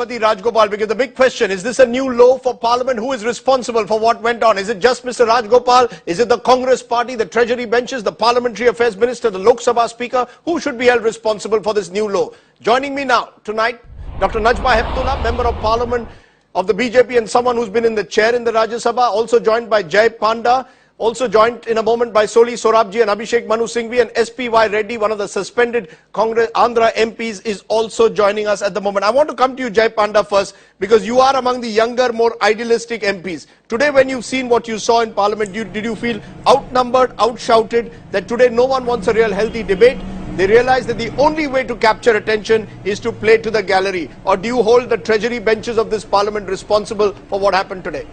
Ganpati Rajgopal, because the big question, is this a new law for Parliament? Who is responsible for what went on? Is it just Mr. Rajgopal? Is it the Congress party, the Treasury benches, the Parliamentary Affairs Minister, the Lok Sabha Speaker? Who should be held responsible for this new law? Joining me now, tonight, Dr. Najma Heptullah, Member of Parliament of the BJP and someone who's been in the chair in the Rajya Sabha, also joined by Panda, also joined in a moment by Soli Sorabji and Abhishek Manu Singhvi, and SPY Reddy, one of the suspended Congress Andhra MPs, is also joining us at the moment. I want to come to you, Panda, first, because you are among the younger, more idealistic MPs. Today, when you've seen what you saw in Parliament, did you feel outnumbered, outshouted, that today no one wants a real healthy debate? They realize that the only way to capture attention is to play to the gallery. Or do you hold the Treasury benches of this Parliament responsible for what happened today?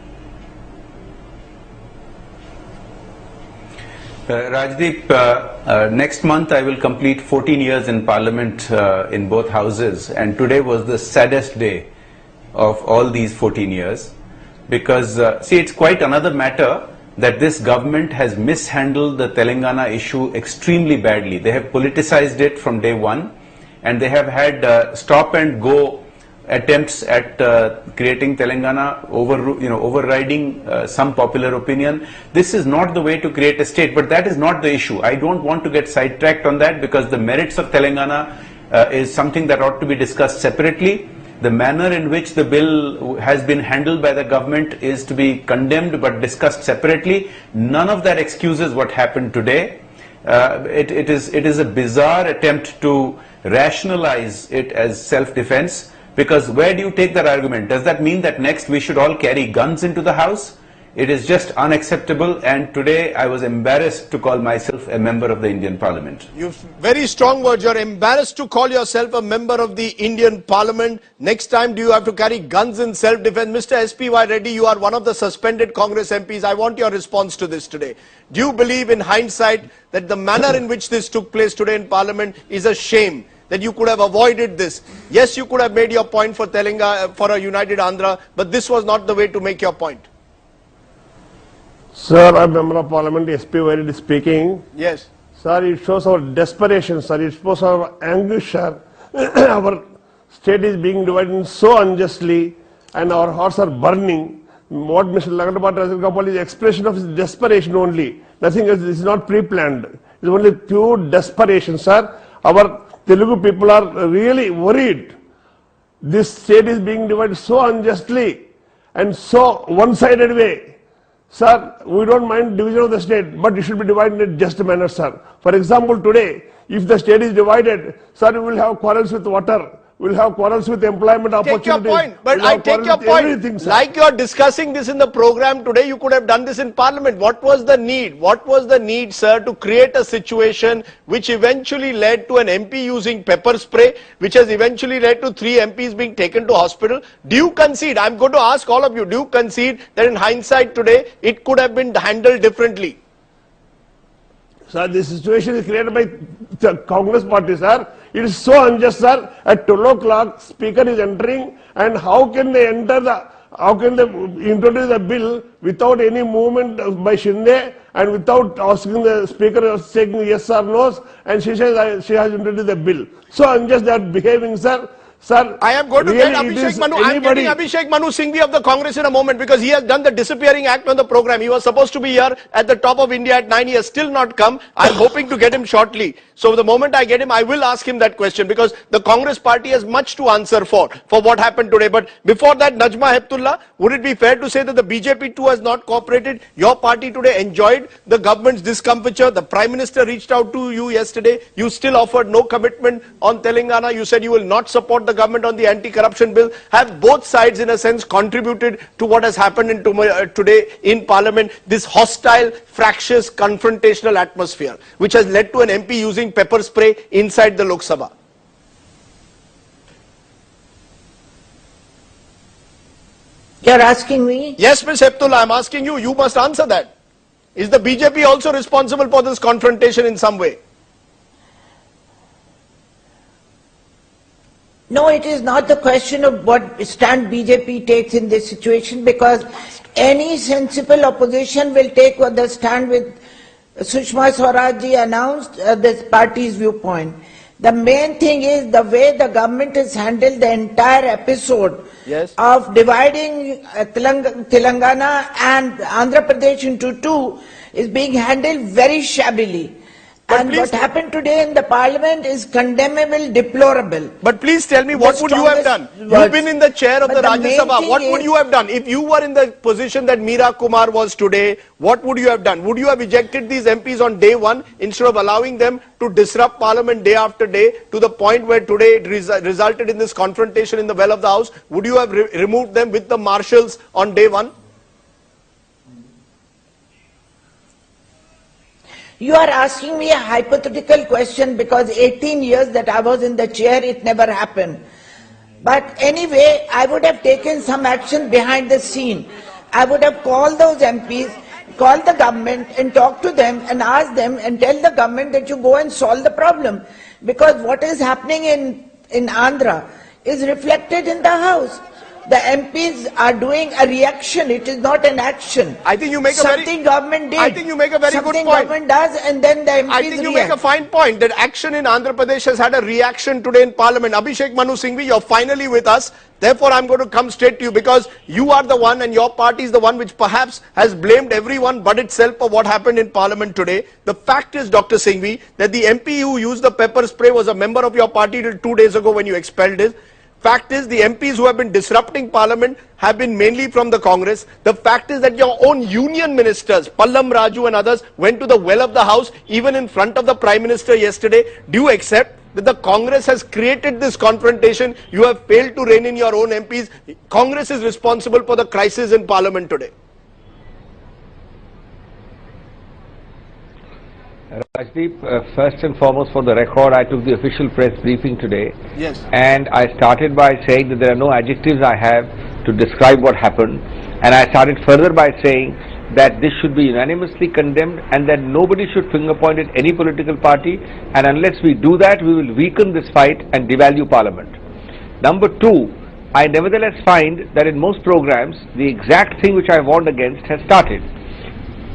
Rajdeep, next month I will complete 14 years in Parliament in both houses, and today was the saddest day of all these 14 years because, see, it's quite another matter that this government has mishandled the Telangana issue extremely badly. They have politicized it from day one, and they have had stop and go attempts at creating Telangana, overriding some popular opinion. This is not the way to create a state, but that is not the issue. I don't want to get sidetracked on that because the merits of Telangana is something that ought to be discussed separately. The manner in which the bill has been handled by the government is to be condemned but discussed separately. None of that excuses what happened today. It is a bizarre attempt to rationalize it as self-defense. Because where do you take that argument? Does that mean that next we should all carry guns into the house? It is just unacceptable, and today I was embarrassed to call myself a member of the Indian Parliament. You've very strong words. You're embarrassed to call yourself a member of the Indian Parliament. Next time, do you have to carry guns in self-defense? Mr. SPY Reddy, you are one of the suspended Congress MPs. I want your response to this today. Do you believe in hindsight that the manner in which this took place today in Parliament is a shame? That you could have avoided this? Yes, you could have made your point for Telangana, for a united Andhra, but this was not the way to make your point. Sir, I'm Member of Parliament, SP Reddy speaking. Yes. Sir, it shows our desperation, sir. It shows our anguish, sir. Our state is being divided so unjustly, and our hearts are burning. What Mr. Rajgopal is expression of his desperation only. Nothing else. This is not pre-planned. It's only pure desperation, sir. Our Telugu people are really worried. This state is being divided so unjustly and so one-sided way. Sir, we don't mind division of the state, but it should be divided in a just manner, sir. For example, today, if the state is divided, sir, we will have quarrels with water. We will have quarrels with employment opportunities. Take your point, but I take your point. Like you are discussing this in the program today, you could have done this in Parliament. What was the need? What was the need, sir, to create a situation which eventually led to an MP using pepper spray, which has eventually led to 3 MPs being taken to hospital? Do you concede? I'm going to ask all of you, do you concede that in hindsight today, it could have been handled differently? Sir, this situation is created by the Congress party, sir. It is so unjust, sir. At 12 o'clock, speaker is entering, and how can they introduce the bill without any movement by Shinde and without asking the speaker saying yes or no, and she says she has introduced the bill. So unjust they are behaving, sir. Sir, I am going to get Abhishek Manu. I am getting Abhishek Manu Singhvi of the Congress in a moment because he has done the disappearing act on the program. He was supposed to be here at the top of India at 9. He has still not come. I am hoping to get him shortly. So the moment I get him, I will ask him that question because the Congress party has much to answer for what happened today. But before that, Najma Heptullah, would it be fair to say that the BJP too has not cooperated? Your party today enjoyed the government's discomfiture. The Prime Minister reached out to you yesterday. You still offered no commitment on Telangana. You said you will not support the government on the anti-corruption bill. Have both sides in a sense contributed to what has happened today in Parliament, this hostile, fractious, confrontational atmosphere, which has led to an MP using pepper spray inside the Lok Sabha? You're asking me? Yes, Ms. Heptullah, I'm asking you. You must answer that. Is the BJP also responsible for this confrontation in some way? No, it is not the question of what stand BJP takes in this situation, because any sensible opposition will take the stand with Sushma Swaraj ji announced this party's viewpoint. The main thing is the way the government has handled the entire episode Yes. of dividing Telangana and Andhra Pradesh into two is being handled very shabbily. But And please- what happened today in the parliament is condemnable, deplorable. But please tell me, what The would you have done? strongest You've words. been in the chair of But the the Rajya main Sabha. thing What would is- you have done? If you were in the position that Meera Kumar was today, what would you have done? Would you have ejected these MPs on day one instead of allowing them to disrupt parliament day after day to the point where today it resulted in this confrontation in the well of the house? Would you have removed them with the marshals on day one? You are asking me a hypothetical question because 18 years that I was in the chair, it never happened. But anyway, I would have taken some action behind the scene. I would have called those MPs, called the government and talked to them and asked them and tell the government that you go and solve the problem. Because what is happening in Andhra is reflected in the House. The MPs are doing a reaction, it is not an action. I think you make a very- Something government did. I think you make a very good Something point. government does and then the MPs I think you react. make a fine point that action in Andhra Pradesh has had a reaction today in Parliament. Abhishek Manu Singhvi, you're finally with us. Therefore, I'm going to come straight to you because you are the one and your party is the one which perhaps has blamed everyone but itself for what happened in Parliament today. The fact is, Dr. Singhvi, that the MP who used the pepper spray was a member of your party till 2 days ago when you expelled him. Fact is, the MPs who have been disrupting Parliament have been mainly from the Congress. The fact is that your own union ministers, Pallam Raju and others, went to the well of the House, even in front of the Prime Minister yesterday. Do you accept that the Congress has created this confrontation? You have failed to rein in your own MPs. Congress is responsible for the crisis in Parliament today. Rajdeep, first and foremost for the record, I took the official press briefing today. Yes. And I started by saying that there are no adjectives I have to describe what happened. And I started further by saying that this should be unanimously condemned and that nobody should finger point at any political party. And unless we do that, we will weaken this fight and devalue Parliament. Number two, I nevertheless find that in most programs, the exact thing which I warned against has started.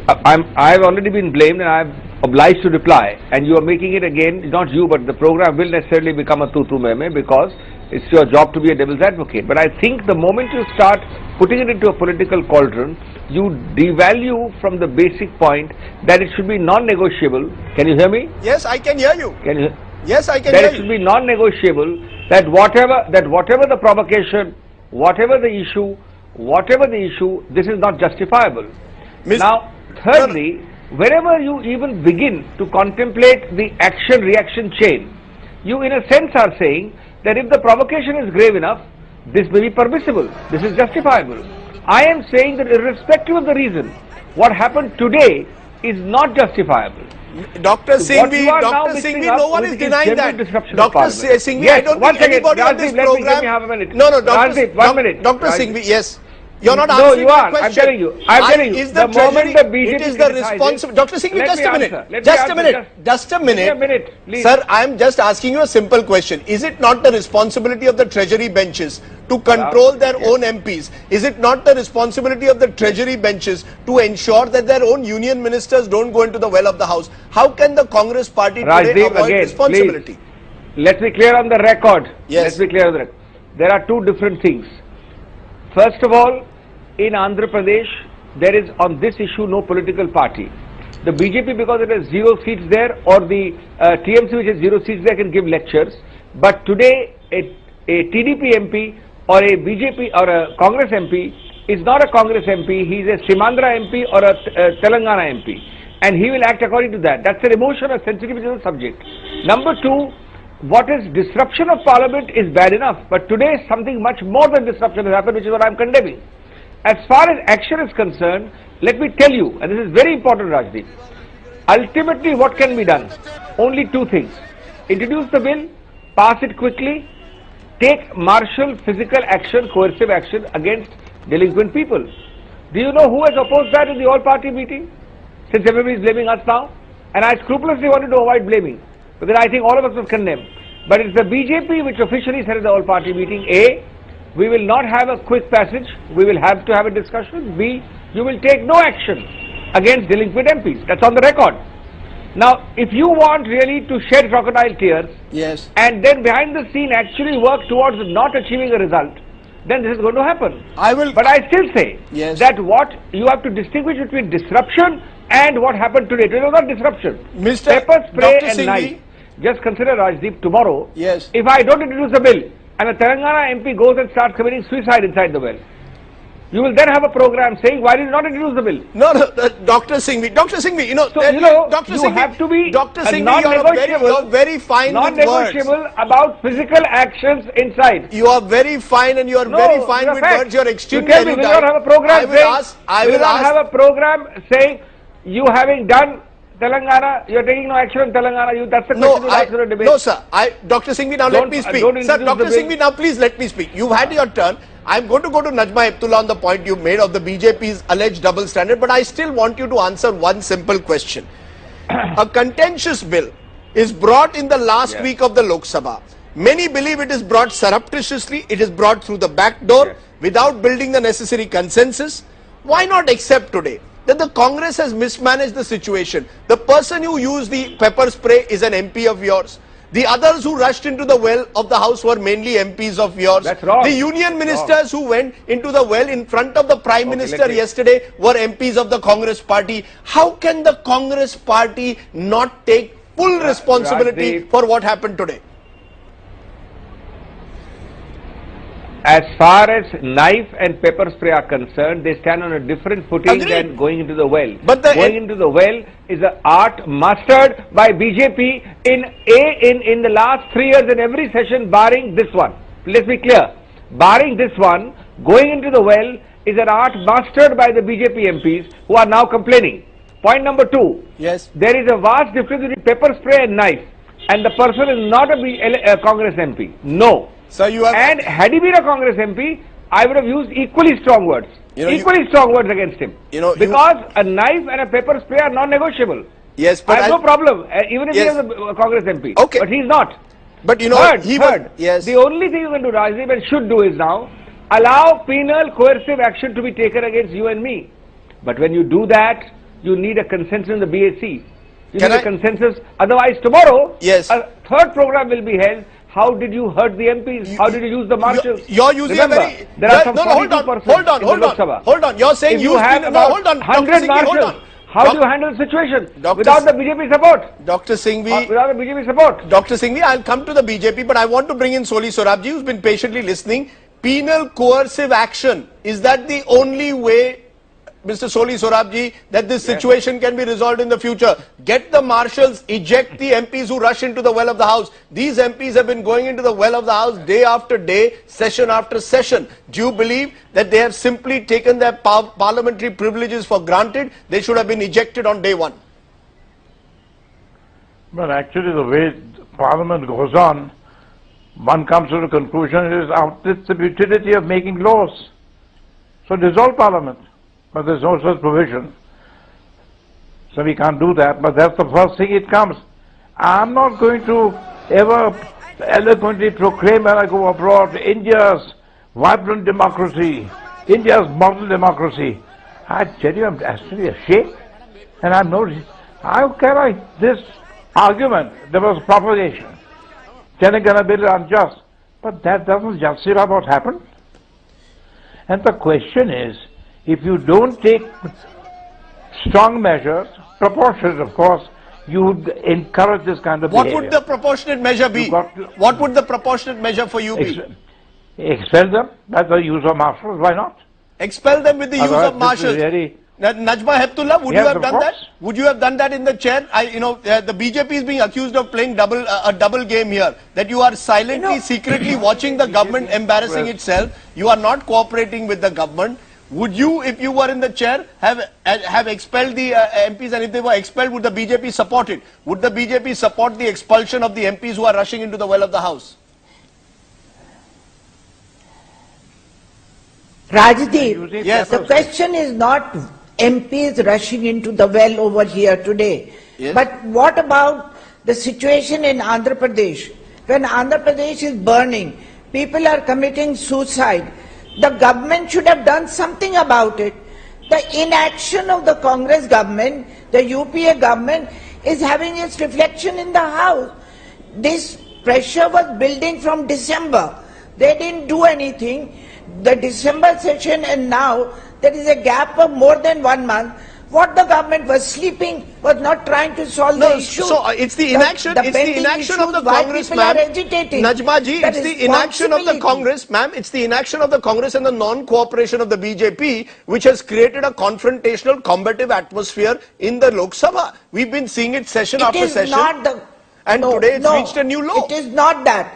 I've already been blamed and I've obliged to reply, and you are making it again, not you but the program will necessarily become a tutu meme because it's your job to be a devil's advocate. But I think the moment you start putting it into a political cauldron, you devalue from the basic point that it should be non-negotiable. Can you hear me? Yes, I can hear you. Can you? Yes, I can That hear it should you. be non-negotiable that whatever the provocation, whatever the issue, this is not justifiable. Miss- Now, thirdly, wherever you even begin to contemplate the action-reaction chain, you in a sense are saying that if the provocation is grave enough, this may be permissible, this is justifiable. I am saying that irrespective of the reason, what happened today is not justifiable. Dr. Singhvi, you are now Dr. mixing Singhvi, up no one with is the denying general that. disruption of Dr. Parliament. Singhvi, Yes, I don't one think second, anybody on Rajdeep, this let me give program. me half a minute. No, Dr. Rajdeep, 1 minute. Dr. Rajdeep. Singhvi, yes. You're not No, answering you my are. question. I'm telling you. I'm telling you. Is the The moment Treasury, the BJP it is the criticizes- responsible. Dr. Singhvi, Let just me a answer. minute. Let me Just a answer. minute. Just a Give me a minute. minute, please. Sir, I'm just asking you a simple question. Is it not the responsibility of the Treasury benches to control their own MPs? Is it not the responsibility of the Treasury benches to ensure that their own union ministers don't go into the well of the House? How can the Congress party today Rajdeep, avoid again, responsibility? Let's be clear on the record. Yes. Let's be clear on the record. There are two different things. First of all, in Andhra Pradesh, there is on this issue no political party. The BJP, because it has 0 seats there, or the TMC which has 0 seats there, can give lectures. But today, a TDP MP or a BJP or a Congress MP is not a Congress MP. He is a Simandra MP or a Telangana MP. And he will act according to that. That's an emotion or sensitivity of the subject. Number two, what is disruption of Parliament is bad enough. But today, something much more than disruption has happened, which is what I am condemning. As far as action is concerned, let me tell you, and this is very important, Rajdeep, ultimately what can be done? Only two things. Introduce the bill, pass it quickly, take martial physical action, coercive action against delinquent people. Do you know who has opposed that in the all-party meeting? Since everybody is blaming us now. And I scrupulously wanted to avoid blaming, because I think all of us must condemn. But it's the BJP which officially said at the all-party meeting, A, we will not have a quick passage, we will have to have a discussion. B, you will take no action against delinquent MPs. That's on the record. Now, if you want really to shed crocodile tears, Yes. and then behind the scene actually work towards not achieving a result, then this is going to happen. I will. But I still say Yes. that what you have to distinguish between disruption and what happened today. It was not disruption. Mr. Pepper spray Dr. and Singhvi. knife. Just consider, Rajdeep, tomorrow, Yes. if I don't introduce the bill and a Telangana MP goes and starts committing suicide inside the well, you will then have a program saying, why did you not introduce the bill? No, Dr. Singhvi. Dr. Singhvi, you know, So, you know, Dr. you Singhvi, have to be Dr. a Singhvi, non-negotiable, you're very fine with words. non-negotiable about physical actions inside. You are very fine and you are No, very fine you're with fact. words. You're You extremely tell me, we will not have a program I will saying, ask, I we will will not ask. have a program saying, you having done Telangana, you're taking no action on Telangana, that's the No, question you ask in a debate. no, sir. Dr. Singhvi, now let Don't- me speak. don't Sir, introduce Dr. the bill. Singhvi, now please let me speak. You've had your turn. I'm going to go to Najma Heptullah on the point you made of the BJP's alleged double standard, but I still want you to answer one simple question. A contentious bill is brought in the last Yes. week of the Lok Sabha. Many believe it is brought surreptitiously, it is brought through the back door, Yes. without building the necessary consensus. Why not accept today that the Congress has mismanaged the situation? The person who used the pepper spray is an MP of yours. The others who rushed into the well of the house were mainly MPs of yours. That's wrong. The union ministers who went into the well in front of the Prime Minister yesterday were MPs of the Congress party. How can the Congress party not take full responsibility Rajdeep. for what happened today? As far as knife and pepper spray are concerned, they stand on a different footing Agreed. than going into the well. But the going into the well is an art mastered by BJP in the last 3 years in every session, barring this one. Let's be clear. Barring this one, going into the well is an art mastered by the BJP MPs who are now complaining. Point number 2. Yes. There is a vast difference between pepper spray and knife, and the person is not a Congress MP. No. So you have. And had he been a Congress MP, I would have used equally strong words. You know, Equally strong words against him. You know, because a knife and a pepper spray are non-negotiable. Yes, I but have no problem, even if Yes. he is a Congress MP. Okay. But he's not. But you know, Third, he third, was. Yes. the only thing you can do, Rajdeep, and should do is now, allow penal coercive action to be taken against you and me. But when you do that, you need a consensus in the BAC. You Can need I- a consensus. Otherwise, tomorrow, Yes. a third program will be held. How did you hurt the MPs? How did you use the marshals? You're using Remember, a very. there are some no, hold on, 42% hold on, in hold the on, Lok Sabha. hold on. You're saying If you use have no, about hold on, 100 Dr. Singhvi, hold marshals, on. how Doc- do you handle the situation Dr. without the BJP support? Dr. Singhvi, Without the BJP support. Dr. Singhvi, I'll come to the BJP, but I want to bring in Soli Sorabji, who's been patiently listening. Penal coercive action, is that the only way, Mr. Soli Sorabji, that this situation can be resolved in the future? Get the marshals, eject the MPs who rush into the well of the house. These MPs have been going into the well of the house day after day, session after session. Do you believe that they have simply taken their parliamentary privileges for granted? They should have been ejected on day one. But actually the way Parliament goes on, one comes to the conclusion it's the utility of making laws. So dissolve Parliament. But there's no such provision. So we can't do that, but that's the first thing it comes. I'm not going to ever eloquently proclaim when I go abroad India's vibrant democracy, India's model democracy. I tell you, I'm actually ashamed. And I'm not, how can I, this argument, there was propagation. Telangana bill is unjust. But that doesn't justify what happened. And the question is, if you don't take strong measures, proportionate of course, you would encourage this kind of What behavior. would the proportionate measure be? You've got to- What would the proportionate measure for you be? Expel them by the use of marshals, why not? Expel them with the use Otherwise, of this is marshals. very- Najma Heptullah, would Yes, you have of done course. that? Would you have done that in the chair? The BJP is being accused of playing a double game here. That you are silently, secretly watching the government embarrassing itself. You are not cooperating with the government. Would you, if you were in the chair, have expelled the MPs, and if they were expelled, would the BJP support it? Would the BJP support the expulsion of the MPs who are rushing into the well of the house? Rajdeep, Yes. the question is not MPs rushing into the well over here today. Yes. But what about the situation in Andhra Pradesh? When Andhra Pradesh is burning, people are committing suicide. The government should have done something about it. The inaction of the Congress government, the UPA government, is having its reflection in the House. This pressure was building from December. They didn't do anything. The December session and now there is a gap of more than 1 month. What the government was sleeping, was not trying to solve the issue. So it's the inaction. It's the inaction of the Congress, ma'am. Najma ji, it's the inaction of the Congress, ma'am. It's the inaction of the Congress and the non-cooperation of the BJP, which has created a confrontational, combative atmosphere in the Lok Sabha. We've been seeing it session after session. And today it's reached a new low. It is not that.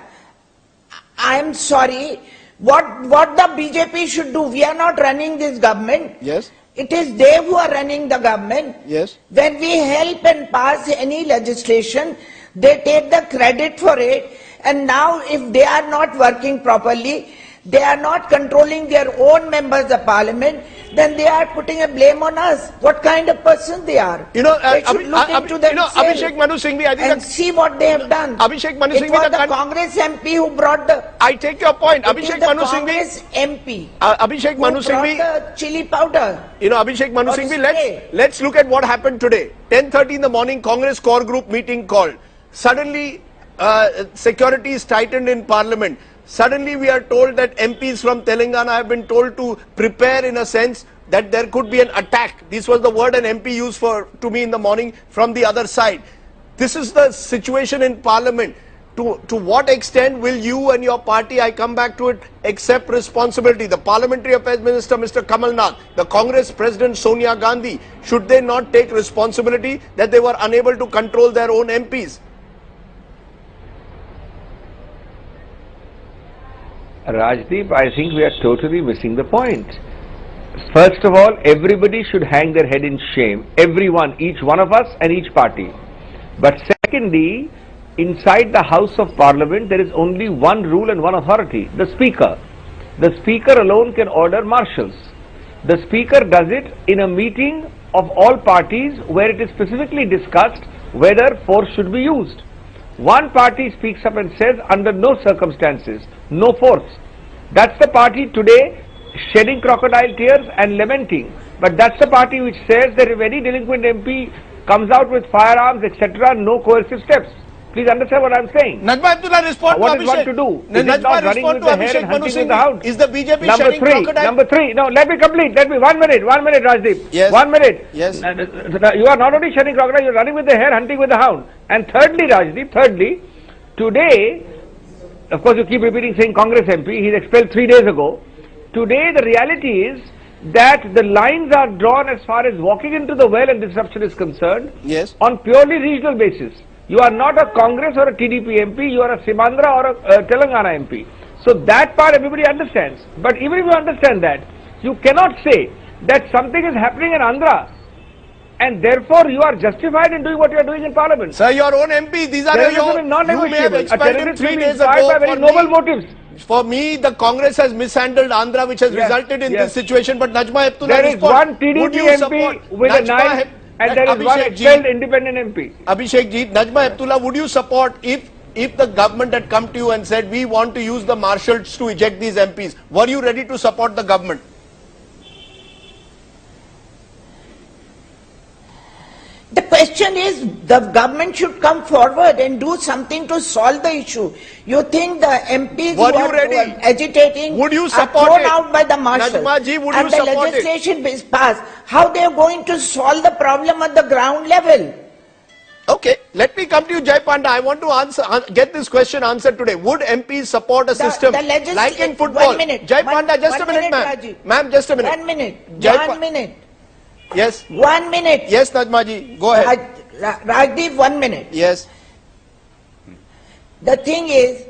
I am sorry. What the BJP should do? We are not running this government. Yes. It is they who are running the government. Yes. When we help and pass any legislation, they take the credit for it. And now if they are not working properly, they are not controlling their own members of parliament, then they are putting a blame on us. What kind of person they are? You know, they should look into themselves Abhishek Manu Singhvi, I think and see what they have done. Abhishek Manu Singhvi, it was the Congress MP who brought the... I take your point. Abhishek Manu Singhvi, Congress MP Abhishek Manu Singhvi, the chili powder. You know, Abhishek Manu Singhvi, let's look at what happened today. 10:30 in the morning, Congress core group meeting called. Suddenly, security is tightened in Parliament. Suddenly we are told that MPs from Telangana have been told to prepare, in a sense that there could be an attack. This was the word an MP used to me in the morning from the other side. This is the situation in Parliament. To what extent will you and your party, I come back to it, accept responsibility? The Parliamentary Affairs Minister, Mr. Kamal Nath, the Congress President Sonia Gandhi, should they not take responsibility that they were unable to control their own MPs? Rajdeep, I think we are totally missing the point. First of all, everybody should hang their head in shame. Everyone, each one of us and each party. But secondly, inside the House of Parliament, there is only one rule and one authority, the Speaker. The Speaker alone can order marshals. The Speaker does it in a meeting of all parties where it is specifically discussed whether force should be used. One party speaks up and says, under no circumstances, no force. That's the party today shedding crocodile tears and lamenting. But that's the party which says that if any delinquent MP comes out with firearms, etc., no coercive steps. Please understand what I'm saying. Najma Heptulla, respond what to is one to do? Is it not running with the hair and hunting with the hound? Is the BJP shedding crocodile? Number three. No, let me complete. 1 minute, Rajdeep. Yes. 1 minute. Yes. You are not only shedding crocodile, you are running with the hair, hunting with the hound. And thirdly, Rajdeep, today, of course you keep repeating saying Congress MP, he's expelled 3 days ago. Today the reality is that the lines are drawn as far as walking into the well and disruption is concerned. Yes. On purely regional basis. You are not a Congress or a TDP MP, you are a Simandra or a Telangana MP. So that part everybody understands. But even if you understand that, you cannot say that something is happening in Andhra and therefore you are justified in doing what you are doing in Parliament. Sir, your own MP, these are terrorism is non-negotiable. A terrorist 3 days ago by very noble motives. For me, the Congress has mishandled Andhra, which has resulted in this situation. But Najma Heptulla, there is one TDP MP with a knife and there is one expelled independent MP. Abhishek ji, Najma Heptulla, would you support if the government had come to you and said, we want to use the marshals to eject these MPs, were you ready to support the government? The question is, the government should come forward and do something to solve the issue. You think the MPs who are agitating would you are support thrown it? out by the marshal Najma ji, would and you the support legislation is passed? How they are going to solve the problem at the ground level? Okay, let me come to you, Jai Panda. I want to get this question answered today. Would MPs support a system like in football? 1 minute. Jai Panda, just a minute, ma'am. Ma'am, just a minute. 1 minute. Jai 1 minute. Yes. 1 minute. Yes, Najma ji, go ahead. Rajdeep, 1 minute. Yes. The thing is,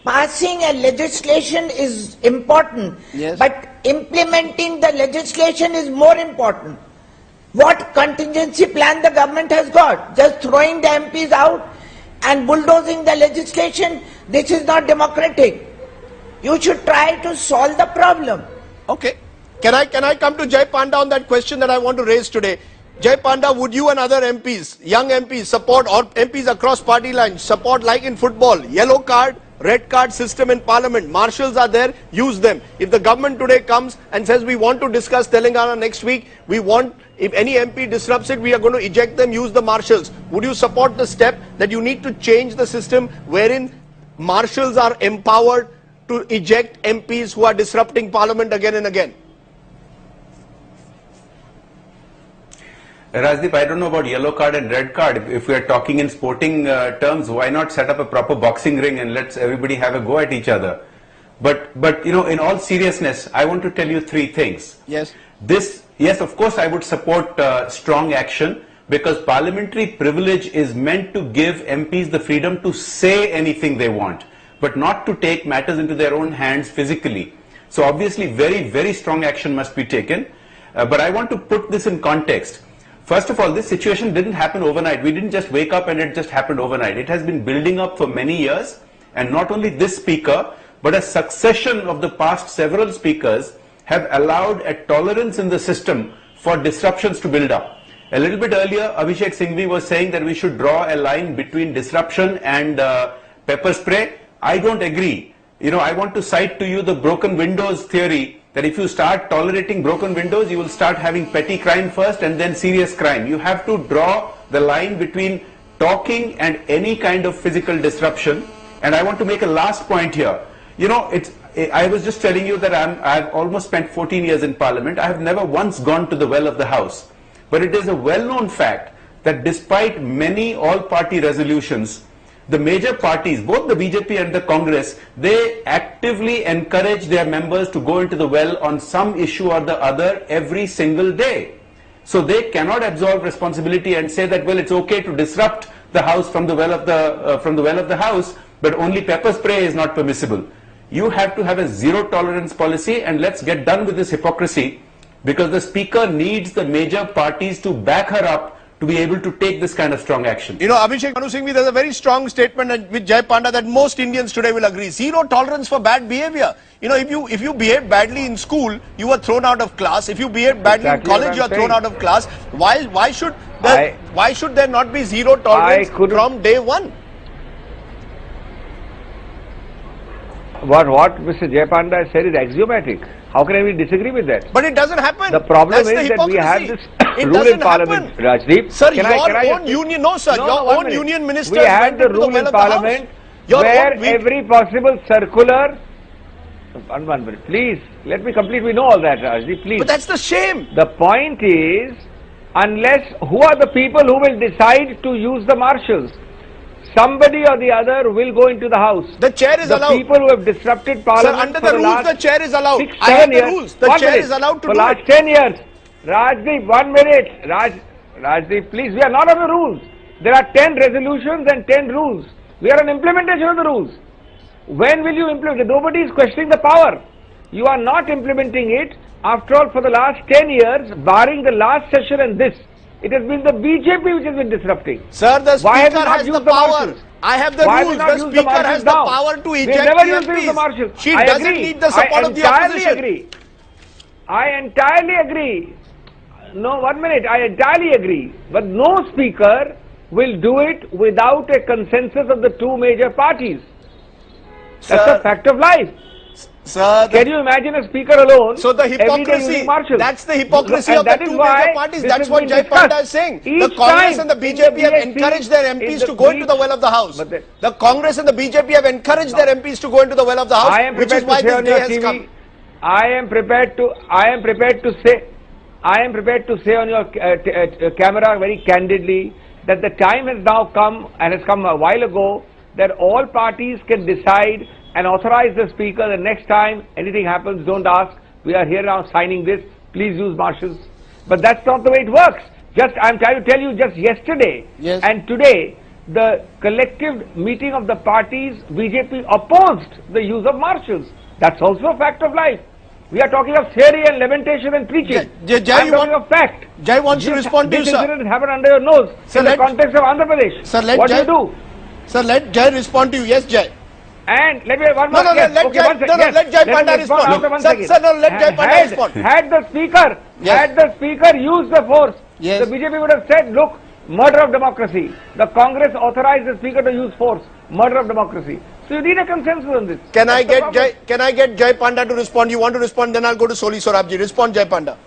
passing a legislation is important, but implementing the legislation is more important. What contingency plan the government has got? Just throwing the MPs out and bulldozing the legislation? This is not democratic. You should try to solve the problem. Okay. Can I come to Jai Panda on that question that I want to raise today? Jai Panda, would you and other MPs, young MPs, support, or MPs across party lines, support like in football, yellow card, red card system in parliament. Marshals are there, use them. If the government today comes and says we want to discuss Telangana next week, we want, if any MP disrupts it, we are going to eject them, use the marshals. Would you support the step that you need to change the system wherein marshals are empowered to eject MPs who are disrupting parliament again and again? Rajdeep, I don't know about yellow card and red card. If we are talking in sporting terms, why not set up a proper boxing ring and let everybody have a go at each other? But you know, in all seriousness, I want to tell you three things. Yes. Yes, of course, I would support strong action, because parliamentary privilege is meant to give MPs the freedom to say anything they want, but not to take matters into their own hands physically. So obviously, very, very strong action must be taken. But I want to put this in context. First of all, this situation didn't happen overnight. We didn't just wake up and it just happened overnight. It has been building up for many years, and not only this speaker, but a succession of the past several speakers have allowed a tolerance in the system for disruptions to build up. A little bit earlier, Abhishek Singhvi was saying that we should draw a line between disruption and pepper spray. I don't agree. You know, I want to cite to you the broken windows theory, that if you start tolerating broken windows, you will start having petty crime first and then serious crime. You have to draw the line between talking and any kind of physical disruption. And I want to make a last point here. You know, I was just telling you that I've almost spent 14 years in Parliament. I have never once gone to the well of the House. But it is a well-known fact that despite many all-party resolutions, the major parties, both the BJP and the Congress, they actively encourage their members to go into the well on some issue or the other every single day. So they cannot absolve responsibility and say that, well, it's okay to disrupt the House from the well of the House, but only pepper spray is not permissible. You have to have a zero tolerance policy, and let's get done with this hypocrisy, because the Speaker needs the major parties to back her up to be able to take this kind of strong action. You know, Abhishek Manu Singhvi, there's a very strong statement with Jai Panda that most Indians today will agree. Zero tolerance for bad behavior. You know, if you behave badly in school, you are thrown out of class. If you behave badly in college, you are thrown out of class. Why should there not be zero tolerance from day one? What Mr. Jai Panda said is axiomatic. How can we disagree with that? But it doesn't happen. The problem is that we have this rule in Parliament, Rajdeep. Sir, your own union ministers we have the rule in Parliament where every possible circular... One minute, please. Let me complete. We know all that, Rajdeep, please. But that's the shame. The point is, unless, who are the people who will decide to use the marshals? Somebody or the other will go into the House. The chair is allowed. The people who have disrupted Parliament. Sir, under the rules, the chair is allowed. 6, 7 I have the years. rules. The chair is allowed to do it. For last 10 years. Rajdeep, 1 minute. Rajdeep, please. We are not on the rules. There are 10 resolutions and 10 rules. We are on implementation of the rules. When will you implement? Nobody is questioning the power. You are not implementing it. After all, for the last 10 years, barring the last session and this, it has been the BJP which has been disrupting. Sir, the Speaker has the power. I have the rules. The Speaker has the power to eject the MPs. She doesn't need the support of the opposition. I entirely agree. No, 1 minute. I entirely agree. But no Speaker will do it without a consensus of the two major parties. That's a fact of life. Sir, can you imagine a speaker alone? So the hypocrisy, that's the hypocrisy of the two major parties. That's what Jai Panda is saying. The Congress and the BJP have encouraged their MPs to go into the well of the House. The Congress and the BJP have encouraged their MPs to go into the well of the House, which is why this day has come. I am prepared to say on your camera very candidly that the time has now come, and has come a while ago, that all parties can decide and authorize the Speaker the next time anything happens, don't ask, we are here now signing this, please use marshals. But that's not the way it works. I'm trying to tell you, just yesterday and today, the collective meeting of the parties, BJP opposed the use of marshals. That's also a fact of life. We are talking of theory and lamentation and preaching. I'm talking of fact. Jai wants to respond to you, sir. This incident happened under your nose in the context of Andhra Pradesh. Sir, what do you do? Sir, let Jai respond to you. Yes, Jai. And let me one more. Let Jai Panda respond. Sir, let Jai Panda respond. Had the speaker used the force, the BJP would have said, look, murder of democracy. The Congress authorized the speaker to use force, murder of democracy. So you need a consensus on this. Can I That's the problem. get Jai Panda to respond? You want to respond? Then I'll go to Soli Sorabji. Respond, Jai Panda.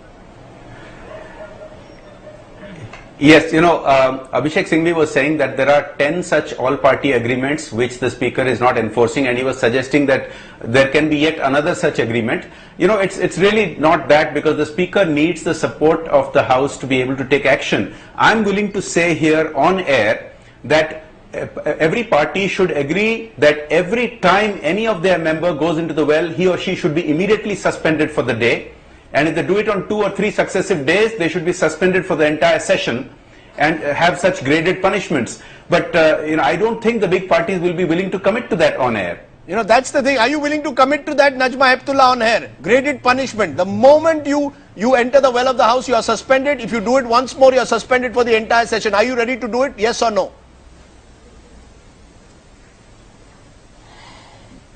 Yes, Abhishek Singhvi was saying that there are 10 such all-party agreements which the Speaker is not enforcing, and he was suggesting that there can be yet another such agreement. It's really not that, because the Speaker needs the support of the House to be able to take action. I'm willing to say here on air that every party should agree that every time any of their member goes into the well, he or she should be immediately suspended for the day. And if they do it on 2 or 3 successive days, they should be suspended for the entire session and have such graded punishments. But, I don't think the big parties will be willing to commit to that on air. That's the thing. Are you willing to commit to that, Najma Heptullah, on air? Graded punishment. The moment you enter the well of the House, you are suspended. If you do it once more, you are suspended for the entire session. Are you ready to do it? Yes or no?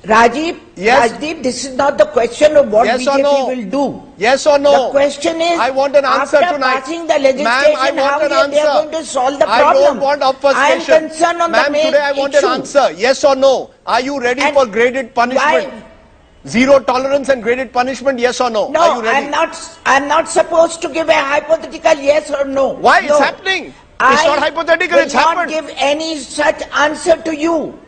Rajiv, Yes. Rajdeep, this is not the question of what Yes or BJP no? will do. Yes or no? The question is, I want an answer after tonight. passing the Ma'am, I legislation, want how an they are answer. going to solve the I problem? don't want obfuscation. I am concerned on the Ma'am, main today I want issue. an answer. Yes or no? Are you ready And for graded punishment? why- Zero tolerance and graded punishment, yes or no? Are No, you ready? I'm not supposed to give a hypothetical yes or no. Why? No. It's happening. It's not hypothetical, it's I will happened. not give any such answer to you.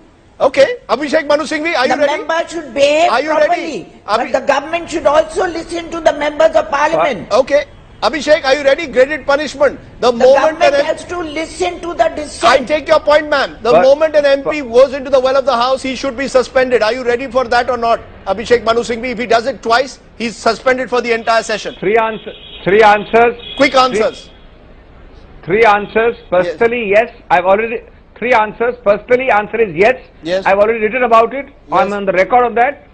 Okay, Abhishek Manu Singhvi, are The you ready? member should behave Are you properly. ready? But the government should also listen to the members of parliament. Okay, Abhishek, are you ready? Graded punishment. The The moment government an has to listen to the I dissent. take your point, ma'am. The But- moment an MP goes into the well of the House, he should be suspended. Are you ready for that or not? Abhishek Manu Singhvi, if he does it twice, he's suspended for the entire session. Three answers. Quick answers. Three answers. Personally, yes. I've already... Three answers. Personally, answer is yes. Yes. I've already written about it. I'm on the record of that.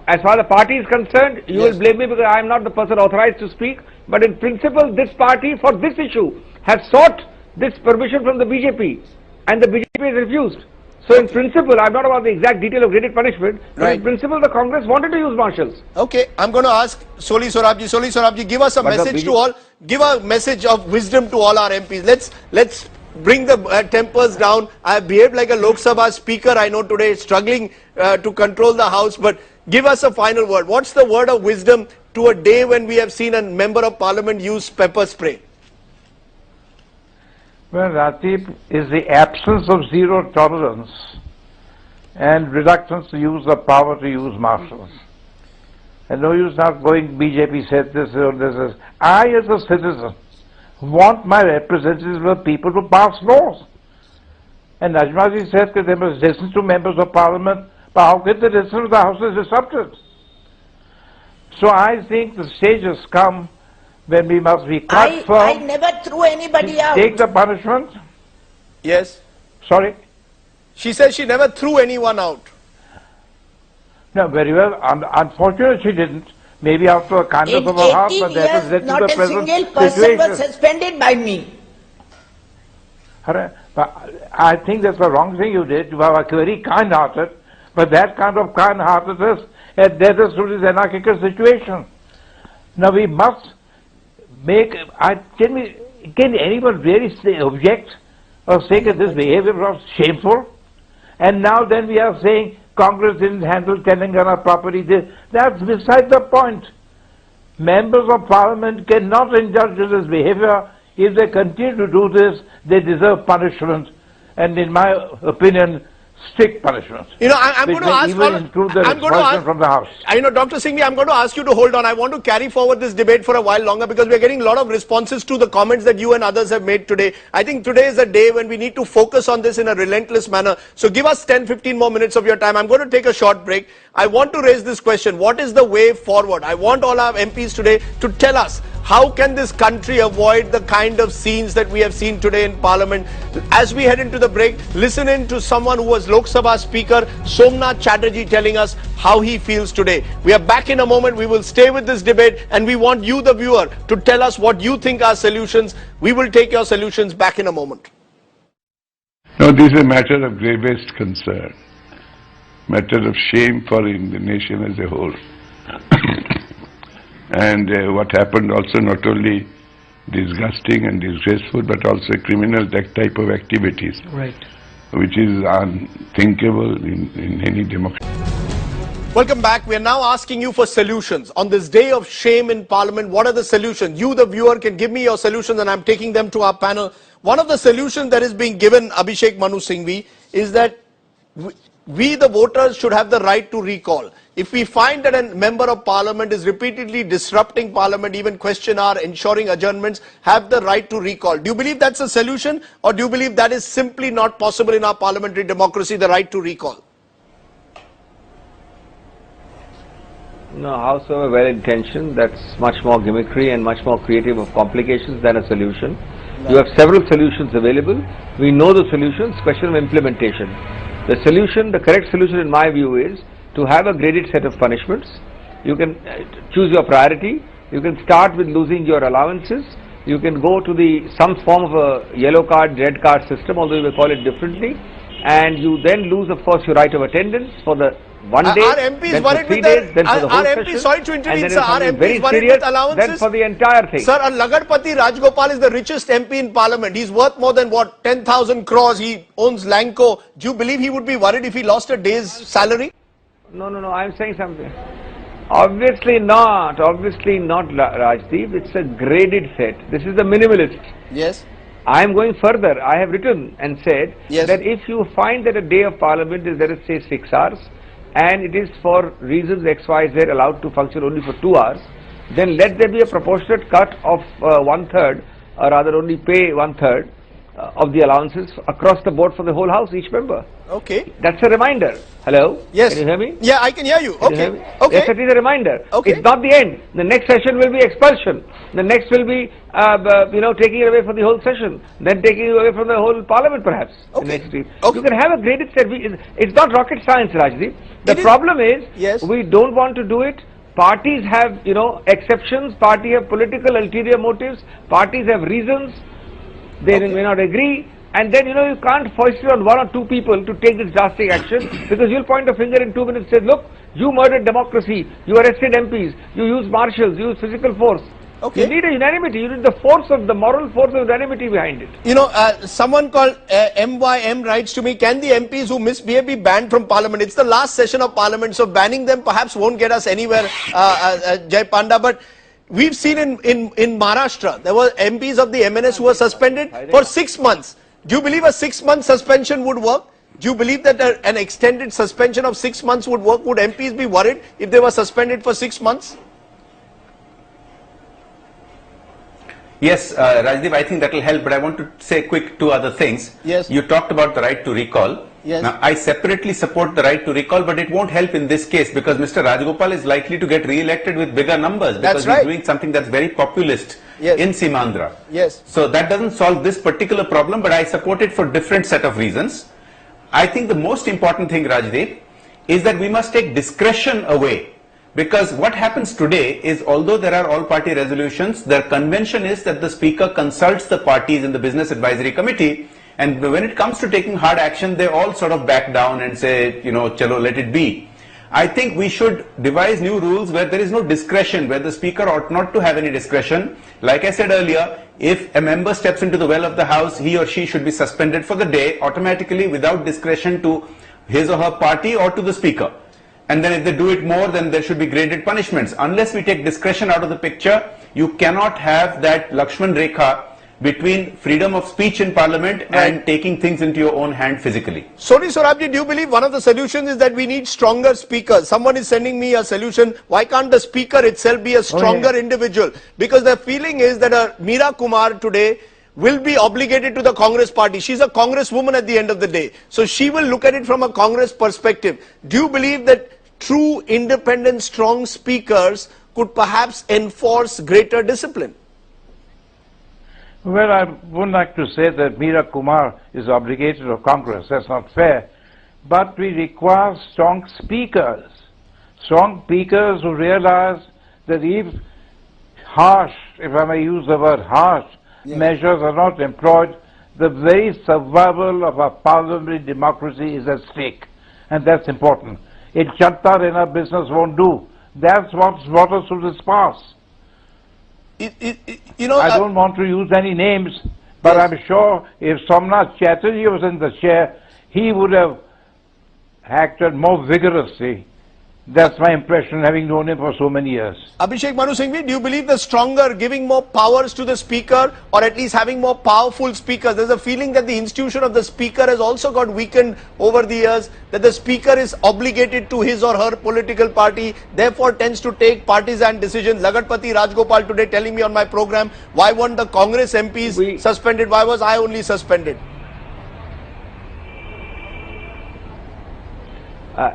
As far as the party is concerned, you Yes. will blame me because I am not the person authorized to speak. But in principle, this party, for this issue, has sought this permission from the BJP. And the BJP has refused. So in principle, I'm not about the exact detail of graded punishment. But Right. in principle, the Congress wanted to use marshals. Okay, I'm going to ask Soli Sorabji. Soli Sorabji, give us a But the message to BJP all. Give a message of wisdom to all our MPs. Let's bring the tempers down. I have behaved like a Lok Sabha speaker. I know today struggling to control the House, but give us a final word. What's the word of wisdom to a day when we have seen a member of parliament use pepper spray? Well, Rajiv, is the absence of zero tolerance and reluctance to use the power to use marshals. And no use not going, BJP said this or this. I, as a citizen, want my representatives of people to pass laws. And Najmaji said that they must listen to members of parliament, but how can they listen to the House is disrupted? So I think the stage has come when we must be quite I firm, never threw anybody out. take the punishment. Yes. Sorry? She says she never threw anyone out. No, very well. Unfortunately, she didn't. Maybe after a kindness In of her heart, 18 but that has years, led to not the a present single person situation. was suspended by me. I think that's the wrong thing you did. You are very kind-hearted, but that kind of kind-heartedness had led us to this anarchical situation. Now we must make. Can anyone really object or say that this behavior was shameful? And now then we are saying Congress didn't handle Telangana properly. That's beside the point. Members of Parliament cannot indulge in this behavior. If they continue to do this, they deserve punishment. And in my opinion, strict punishment. I'm which going to may ask even include the I'm going to expulsion ask from the House. Dr. Singhvi, I'm going to ask you to hold on. I want to carry forward this debate for a while longer because we're getting a lot of responses to the comments that you and others have made today. I think today is a day when we need to focus on this in a relentless manner. So give us 10-15 more minutes of your time. I'm going to take a short break. I want to raise this question. What is the way forward? I want all our MPs today to tell us, how can this country avoid the kind of scenes that we have seen today in Parliament? As we head into the break, listen in to someone who was Lok Sabha Speaker Somnath Chatterjee telling us how he feels today. We are back in a moment. We will stay with this debate and we want you, the viewer, to tell us what you think are solutions. We will take your solutions back in a moment. No, this is a matter of gravest concern, matter of shame for the nation as a whole. And what happened also not only disgusting and disgraceful, but also criminal type of activities. Right. which is unthinkable in any democracy. Welcome back. We are now asking you for solutions. On this day of shame in Parliament, what are the solutions? You, the viewer, can give me your solutions and I'm taking them to our panel. One of the solutions that is being given, Abhishek Manu Singhvi, is that we, the voters, should have the right to recall. If we find that a member of Parliament is repeatedly disrupting Parliament, even question hour, ensuring adjournments, have the right to recall. Do you believe that's a solution, or do you believe that is simply not possible in our parliamentary democracy, the right to recall? No, howsoever well-intentioned, that's much more gimmickry and much more creative of complications than a solution. You have several solutions available. We know the solutions, question of implementation. The solution, the correct solution in my view is to have a graded set of punishments. You can choose your priority. You can start with losing your allowances. You can go to some form of a yellow card, red card system, although you may call it differently. And you then lose, of course, your right of attendance for the 1 day, Are MPs then worried for 3 with days, then for the whole MPs, session, sorry to intervene, and sir, then are something MPs very worried serious, with allowances? then for the entire thing. Sir, Lagarpati Rajgopal is the richest MP in Parliament. He's worth more than what, 10,000 crores. He owns Lanco. Do you believe he would be worried if he lost a day's salary? No, I'm saying something. Obviously not, Rajdeep. It's a graded set. This is the minimalist. Yes. I am going further. I have written and said Yes. that if you find that a day of Parliament is, let us say, 6 hours, and it is for reasons X, Y, Z allowed to function only for 2 hours, then let there be a proportionate cut of 1/3, or rather only pay 1/3 of the allowances across the board for the whole house, each member. Okay. That's a reminder. Hello? Yes. Can you hear me? Yeah, I can hear you. Can you hear Okay. me? Okay. Yes, it is a reminder. Okay. It's not the end. The next session will be expulsion. The next will be, taking it away from the whole session. Then taking it away from the whole Parliament, perhaps. Okay. The next week. Okay. You can have a graded set. It's not rocket science, Rajdeep. The problem is, Yes. we don't want to do it. Parties have, exceptions. Parties have political ulterior motives. Parties have reasons. They may not agree. And then, you can't foist it on 1 or 2 people to take this drastic action, because you'll point a finger in 2 minutes and say, look, you murdered democracy, you arrested MPs, you used marshals, you used physical force. Okay. You need a unanimity, you need the moral force of unanimity behind it. Someone called MYM writes to me, can the MPs who misbehave be banned from Parliament? It's the last session of Parliament, so banning them perhaps won't get us anywhere, Jai Panda. But we've seen in Maharashtra, there were MPs of the MNS who were suspended for 6 months. Do you believe a 6-month suspension would work? Do you believe that an extended suspension of 6 months would work? Would MPs be worried if they were suspended for 6 months? Yes, Rajdeep, I think that will help, but I want to say quick 2 other things. Yes. You talked about the right to recall. Yes. Now, I separately support the right to recall, but it won't help in this case because Mr. Rajgopal is likely to get re-elected with bigger numbers because right. he's doing something that's very populist in Simandra. Yes. So that doesn't solve this particular problem, but I support it for different set of reasons. I think the most important thing, Rajdeep, is that we must take discretion away. Because what happens today is, although there are all-party resolutions, their convention is that the Speaker consults the parties in the Business Advisory Committee, and when it comes to taking hard action, they all sort of back down and say, chalo, let it be. I think we should devise new rules where there is no discretion, where the Speaker ought not to have any discretion. Like I said earlier, if a member steps into the well of the House, he or she should be suspended for the day, automatically without discretion to his or her party or to the Speaker. And then if they do it more, then there should be graded punishments. Unless we take discretion out of the picture, you cannot have that Lakshman Rekha between freedom of speech in Parliament and taking things into your own hand physically. Soni Sorabji, do you believe one of the solutions is that we need stronger speakers? Someone is sending me a solution. Why can't the speaker itself be a stronger individual? Because the feeling is that Meera Kumar today will be obligated to the Congress party. She's a congresswoman at the end of the day. So she will look at it from a Congress perspective. Do you believe that true, independent, strong speakers could perhaps enforce greater discipline? Well, I wouldn't like to say that Meera Kumar is obligated to Congress. That's not fair. But we require strong speakers who realize that if harsh, if I may use the word harsh, measures are not employed, the very survival of our parliamentary democracy is at stake. And that's important. A chatta in our business won't do. That's what's brought us to this pass. I don't want to use any names, but I'm sure if Somnath Chatterjee was in the chair, he would have acted more vigorously. That's my impression, having known him for so many years. Abhishek Manu Singhvi, do you believe the stronger giving more powers to the speaker, or at least having more powerful speakers? There's a feeling that the institution of the speaker has also got weakened over the years, that the speaker is obligated to his or her political party, therefore tends to take partisan decisions. Lagatpati Rajgopal today telling me on my program, why weren't the Congress MPs suspended? Why was I only suspended?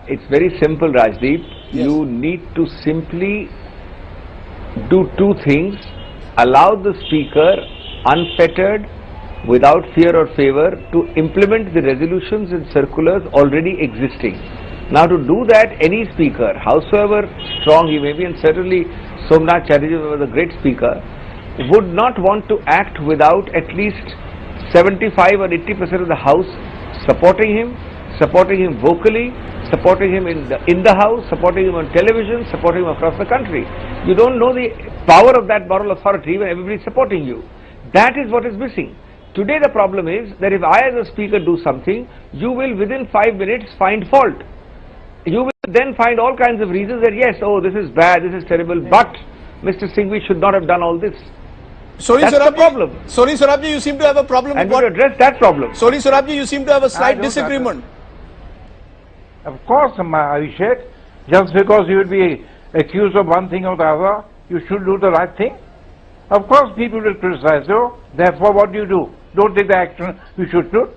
It's very simple, Rajdeep. Yes. You need to simply do two things. Allow the speaker, unfettered, without fear or favor, to implement the resolutions and circulars already existing. Now, to do that, any speaker, howsoever strong he may be, and certainly Somnath Chatterjee was a great speaker, would not want to act without at least 75 or 80% of the House supporting him vocally, supporting him in the House, supporting him on television, supporting him across the country. You don't know the power of that moral authority when everybody is supporting you. That is what is missing. Today the problem is that if I as a speaker do something, you will within 5 minutes find fault. You will then find all kinds of reasons that yes, oh, this is bad, this is terrible, but Mr. Singhvi should not have done all this. That's the problem. Soni Sorabji, you seem to have a problem and with what... address that problem. Soni Sorabji, you seem to have a slight disagreement. Of course, Abhishek, just because you will be accused of one thing or the other, you should do the right thing. Of course, people will criticize you. Therefore, what do? Don't take the action you should do.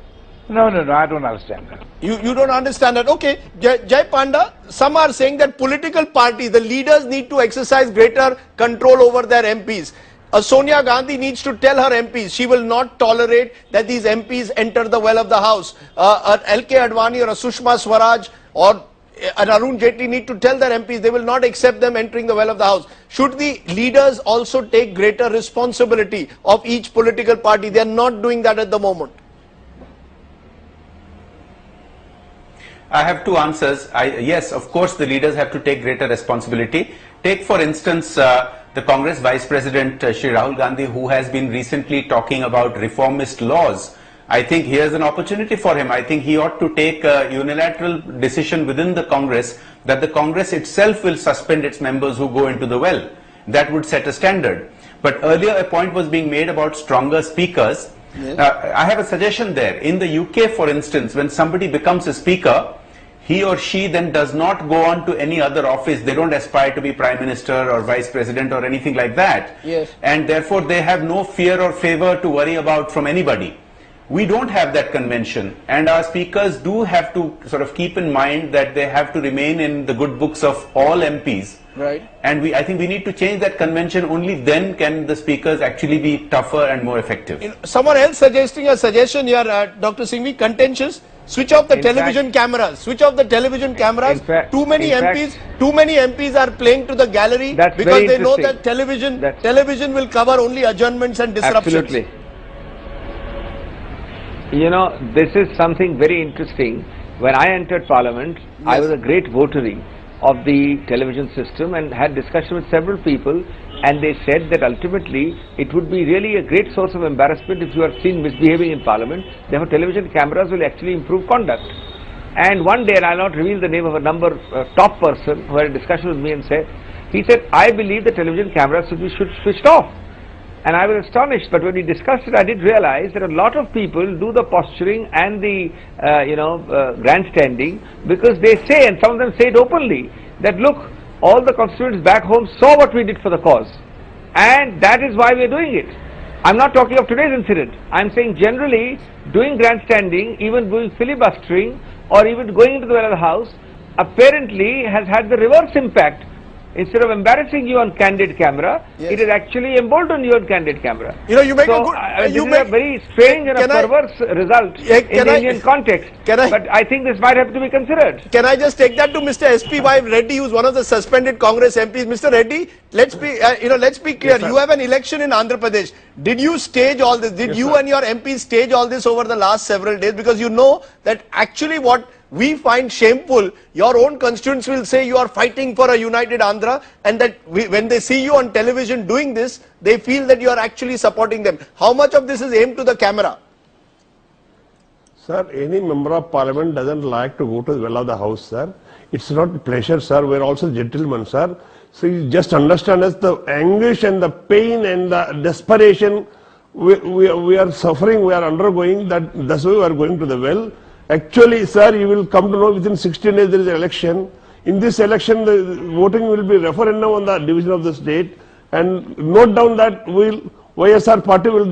No, I don't understand that. You don't understand that. Okay, Jai Panda, some are saying that political parties, the leaders need to exercise greater control over their MPs. Sonia Gandhi needs to tell her MPs she will not tolerate that these MPs enter the well of the House. L.K. Advani or a Sushma Swaraj or an Arun Jaitley need to tell their MPs they will not accept them entering the well of the House. Should the leaders also take greater responsibility of each political party? They are not doing that at the moment. I have two answers. Yes, of course, the leaders have to take greater responsibility. Take, for instance, the Congress Vice President, Shri Rahul Gandhi, who has been recently talking about reformist laws. I think here's an opportunity for him. I think he ought to take a unilateral decision within the Congress that the Congress itself will suspend its members who go into the well. That would set a standard. But earlier a point was being made about stronger speakers. Yes. I have a suggestion there. In the UK, for instance, when somebody becomes a speaker, he or she then does not go on to any other office. They don't aspire to be Prime Minister or Vice President or anything like that. Yes. And therefore they have no fear or favor to worry about from anybody. We don't have that convention, and our speakers do have to sort of keep in mind that they have to remain in the good books of all MPs. Right. And I think we need to change that convention. Only then can the speakers actually be tougher and more effective. Someone else suggesting a suggestion here, Dr. Singhvi, contentious. Switch off the television cameras. Switch off the television cameras. Too many MPs are playing to the gallery because they know that television will cover only adjournments and disruptions. Absolutely. You know, this is something very interesting. When I entered Parliament, yes, I was a great votary of the television system and had discussion with several people, and they said that ultimately it would be really a great source of embarrassment if you are seen misbehaving in Parliament. Therefore, television cameras will actually improve conduct. And one day, and I will not reveal the name of a top person who had a discussion with me and he said, I believe the television cameras should be switched off. And I was astonished, but when we discussed it, I did realize that a lot of people do the posturing and the, grandstanding because they say, and some of them say it openly, that look, all the constituents back home saw what we did for the cause. And that is why we are doing it. I'm not talking of today's incident. I'm saying generally, doing grandstanding, even doing filibustering, or even going into the well of the House, apparently has had the reverse impact. Instead of embarrassing you on candid camera, yes, it is actually emboldened you on candid camera. You know, you make so, a good... this is a very strange and a perverse result in the Indian context. But I think this might have to be considered. Can I just take that to Mr. S.P.Y. Reddy, who's one of the suspended Congress MPs? Mr. Reddy, let's be clear. Yes, you have an election in Andhra Pradesh. Did you stage all this? Did you and your MPs stage all this over the last several days? Because you know that actually what we find shameful, your own constituents will say you are fighting for a united Andhra, and that when they see you on television doing this, they feel that you are actually supporting them. How much of this is aimed to the camera? Sir, any member of parliament doesn't like to go to the well of the house, sir. It's not pleasure, sir. We're also gentlemen, sir. So you just understand as the anguish and the pain and the desperation we are suffering, we are undergoing, that's why we are going to the well. Actually, sir, you will come to know within 16 days there is an election. In this election, the voting will be referendum on the division of the state. And note down that YSR party will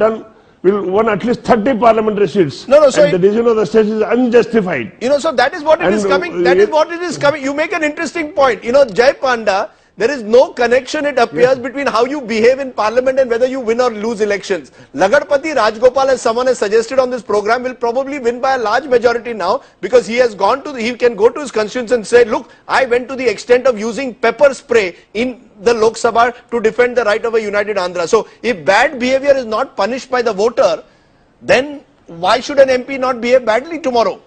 won at least 30 parliamentary seats. No, so and the division of the state is unjustified. So that is what it is coming. That is what it is coming. You make an interesting point. Jai Panda, there is no connection, it appears, between how you behave in parliament and whether you win or lose elections. Lagadpati Rajgopal, as someone has suggested on this program, will probably win by a large majority now because he has he can go to his constituents and say, look, I went to the extent of using pepper spray in the Lok Sabha to defend the right of a united Andhra. So if bad behavior is not punished by the voter, then why should an MP not behave badly tomorrow?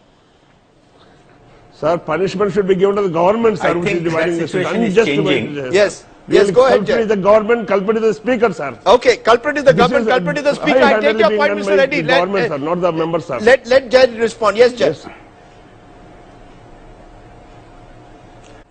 Sir, punishment should be given to the government, sir, I which is think dividing that the state. situation is changing. Yes. Yes, go ahead, Culprit is the government, culprit is the speaker, sir. Okay, culprit is the government, culprit is the speaker. I take your point, Mr. Reddy. The government, sir, not the member, sir. Let Judge respond. Yes, Judge. Yes.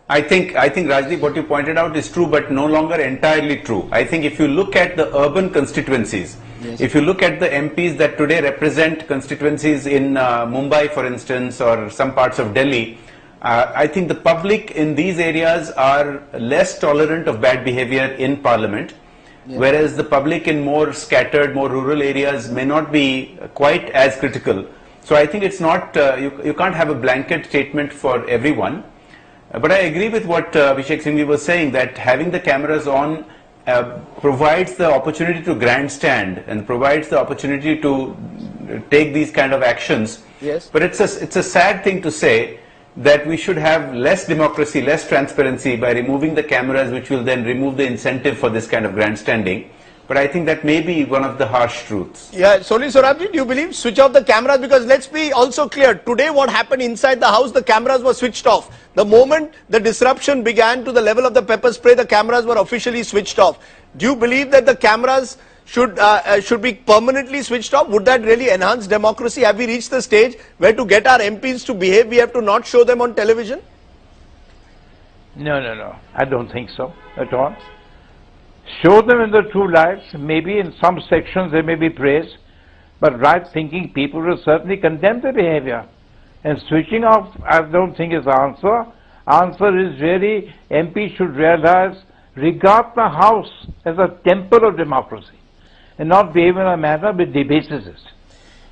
I think Rajdeep, what you pointed out is true, but no longer entirely true. I think if you look at the urban constituencies, if you look at the MPs that today represent constituencies in Mumbai, for instance, or some parts of Delhi, I think the public in these areas are less tolerant of bad behavior in Parliament, whereas the public in more scattered, more rural areas may not be quite as critical. So I think it's not, you can't have a blanket statement for everyone. But I agree with what Abhishek Singhvi was saying, that having the cameras on provides the opportunity to grandstand and provides the opportunity to take these kind of actions. Yes. But it's a sad thing to say that we should have less democracy, less transparency by removing the cameras, which will then remove the incentive for this kind of grandstanding. But I think that may be one of the harsh truths. Yeah, Soli Sorabji, do you believe switch off the cameras? Because let's be also clear, today what happened inside the house, the cameras were switched off. The moment the disruption began to the level of the pepper spray, the cameras were officially switched off. Do you believe that the cameras should be permanently switched off? Would that really enhance democracy? Have we reached the stage where to get our MPs to behave, we have to not show them on television? No. I don't think so at all. Show them in their true lives. Maybe in some sections they may be praised, but right thinking people will certainly condemn their behavior. And switching off, I don't think is the answer. Answer is really MP should realize, regard the House as a temple of democracy and not behave in a manner which debases it.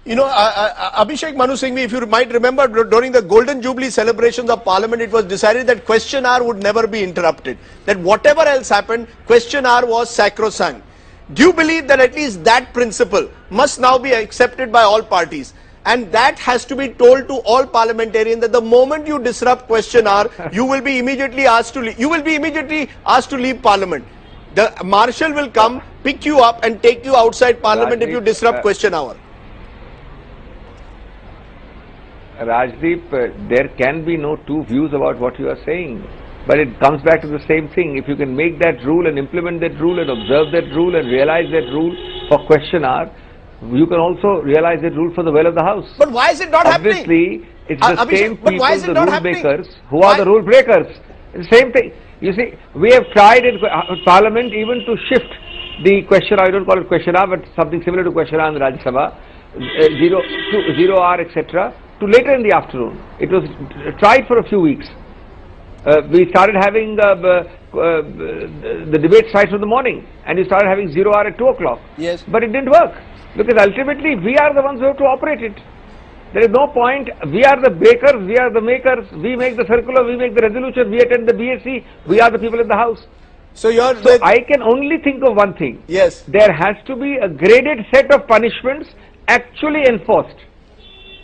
Abhishek Manu Singhvi, if you might remember, during the Golden Jubilee celebrations of Parliament, it was decided that question hour would never be interrupted. That whatever else happened, question hour was sacrosanct. Do you believe that at least that principle must now be accepted by all parties? And that has to be told to all parliamentarians that the moment you disrupt question hour, you will be immediately asked to leave. You will be immediately asked to leave Parliament. The marshal will come, pick you up and take you outside Parliament if you disrupt question hour. Rajdeep, there can be no two views about what you are saying. But it comes back to the same thing. If you can make that rule and implement that rule and observe that rule and realize that rule for question hour, you can also realize that rule for the well of the House. But why is it not happening? Obviously, it's the same people, the rule makers, who Why? are the rule breakers. It's the same thing. You see, we have tried in Parliament even to shift the question hour, I don't call it question hour, but something similar to question hour in Rajya Sabha, 0 hour, etc., to later in the afternoon. It was tried for a few weeks. We started having the debates right from the morning, and you started having 0 hour at 2 o'clock. Yes. But it didn't work, because ultimately we are the ones who have to operate it. There is no point. We are the bakers, we are the makers, we make the circular, we make the resolution, we attend the BSc, we are the people in the House. So I can only think of one thing. Yes. There has to be a graded set of punishments actually enforced.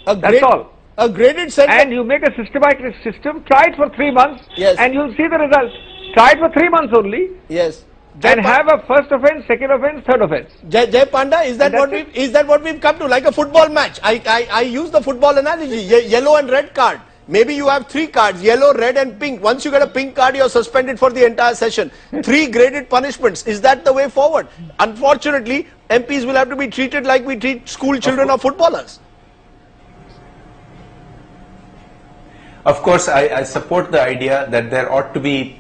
That's all. A graded set. And you make a systematic system, try it for 3 months, Yes. and you'll see the results. Try it for 3 months only. Yes. And have a first offense, second offense, third offense. Jai Panda, is that what we've come to? Like a football match. I use the football analogy. Yellow and red card. Maybe you have 3 cards, yellow, red and pink. Once you get a pink card, you're suspended for the entire session. 3 graded punishments. Is that the way forward? Unfortunately, MPs will have to be treated like we treat school children or footballers. Of course, I support the idea that there ought to be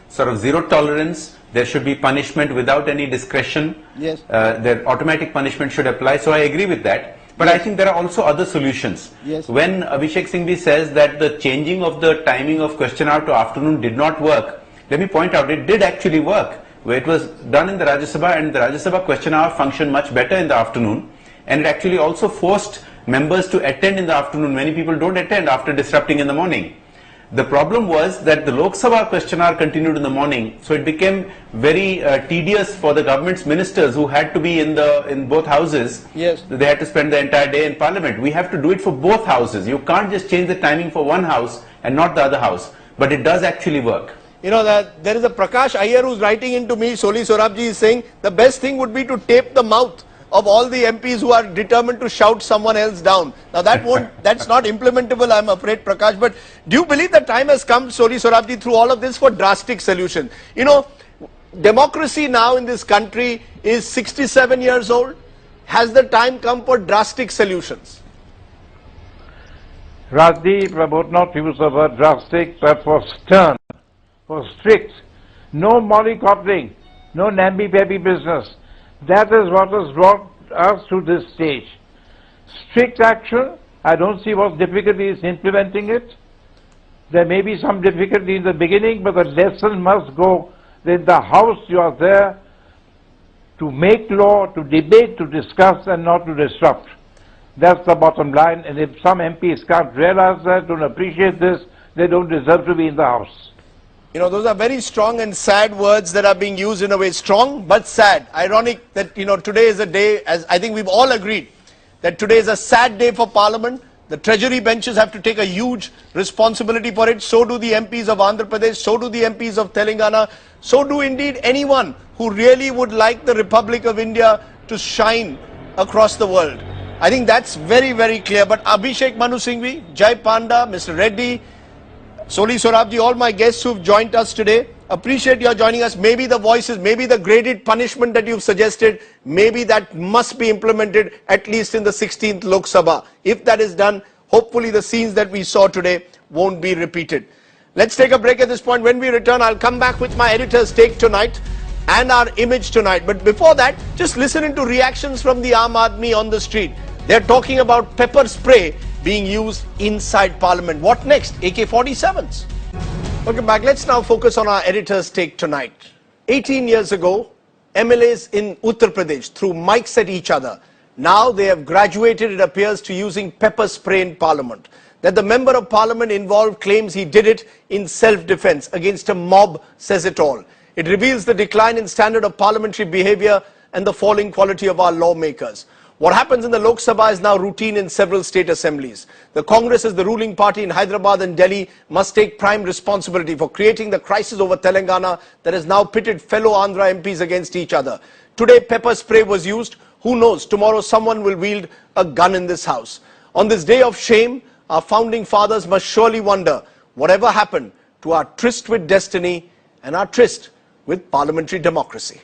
sort of zero tolerance. There should be punishment without any discretion. Yes. That automatic punishment should apply. So I agree with that. But yes. I think there are also other solutions. Yes. When Abhishek Singhvi says that the changing of the timing of question hour to afternoon did not work, let me point out it did actually work. Where it was done in the Rajya Sabha, and the Rajya Sabha question hour functioned much better in the afternoon, and it actually also forced members to attend in the afternoon. Many people don't attend after disrupting in the morning. The problem was that the Lok Sabha question hour continued in the morning, so it became very tedious for the government's ministers who had to be in both houses. Yes. They had to spend the entire day in Parliament. We have to do it for both houses. You can't just change the timing for one house and not the other house. But it does actually work. You know, that there is a Prakash Iyer who's writing into me. Soli Sorabji is saying the best thing would be to tape the mouth of all the MPs who are determined to shout someone else down. Now that won't, that's not implementable, I'm afraid, Prakash. But do you believe the time has come, Soli Sorabji, through all of this for drastic solution? You know, democracy now in this country is 67 years old. Has the time come for drastic solutions? Rajdeep, I would not use the word drastic, but for stern, for strict. No mollycoddling, no namby-pamby business. That is what has brought us to this stage. Strict action, I don't see what difficulty is implementing it. There may be some difficulty in the beginning, but the lesson must go that in the House you are there to make law, to debate, to discuss, and not to disrupt. That's the bottom line, and if some MPs can't realize that, don't appreciate this, they don't deserve to be in the House. You know, those are very strong and sad words that are being used in a way. Strong but sad. Ironic that, you know, today is a day, as I think we've all agreed, that today is a sad day for Parliament. The Treasury benches have to take a huge responsibility for it. So do the MPs of Andhra Pradesh, so do the MPs of Telangana, so do indeed anyone who really would like the Republic of India to shine across the world. I think that's very, very clear. But Abhishek Manu Singhvi, Jai Panda, Mr. Reddy, Soli Sorabji, all my guests who've joined us today, appreciate your joining us. Maybe the voices, maybe the graded punishment that you've suggested, maybe that must be implemented at least in the 16th Lok Sabha. If that is done, hopefully the scenes that we saw today won't be repeated. Let's take a break at this point. When we return, I'll come back with my editor's take tonight and our image tonight. But before that, just listen into reactions from the Aam Aadmi on the street. They're talking about pepper spray being used inside Parliament. What next? AK-47s. Welcome back. Let's now focus on our editor's take tonight. 18 years ago, MLAs in Uttar Pradesh threw mics at each other. Now they have graduated, it appears, to using pepper spray in Parliament. That the member of Parliament involved claims he did it in self-defense against a mob says it all. It reveals the decline in standard of parliamentary behavior and the falling quality of our lawmakers. What happens in the Lok Sabha is now routine in several state assemblies. The Congress, as the ruling party in Hyderabad and Delhi, must take prime responsibility for creating the crisis over Telangana that has now pitted fellow Andhra MPs against each other. Today, pepper spray was used. Who knows, tomorrow someone will wield a gun in this house. On this day of shame, our founding fathers must surely wonder whatever happened to our tryst with destiny and our tryst with parliamentary democracy.